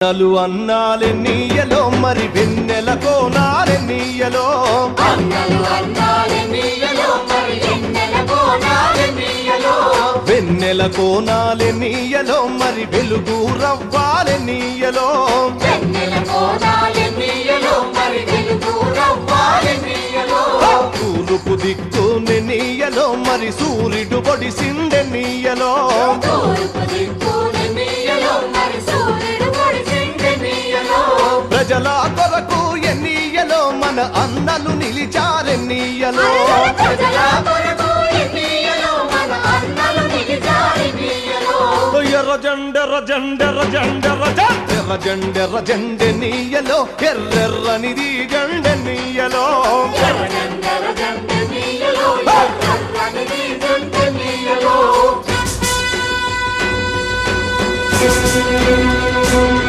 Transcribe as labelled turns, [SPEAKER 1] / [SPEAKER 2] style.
[SPEAKER 1] అన్నలు అన్నాలెన్నీయలో మరి వెన్నెల కోనాలెన్నీయలో వెన్నెల కోనాలెన్నీయలో మరి వెలుగు రవ్వాలెన్నీయలో తూర్పు దిక్కు నెన్నీయలో మరి సూర్యుడు పొడిసిందెన్నీయలో ప్రజల కొరకు ఎన్నీయలో మన అన్నలు నిలిచారెన్నీయలో ఎర్ర జెండెర్ర జెండెర్ర జెండెర్ర ఎర్ర జెండెర్ర జెండెన్నీయలో ఎర్రెర్రనిది జెండెన్నీయలో
[SPEAKER 2] Thank you.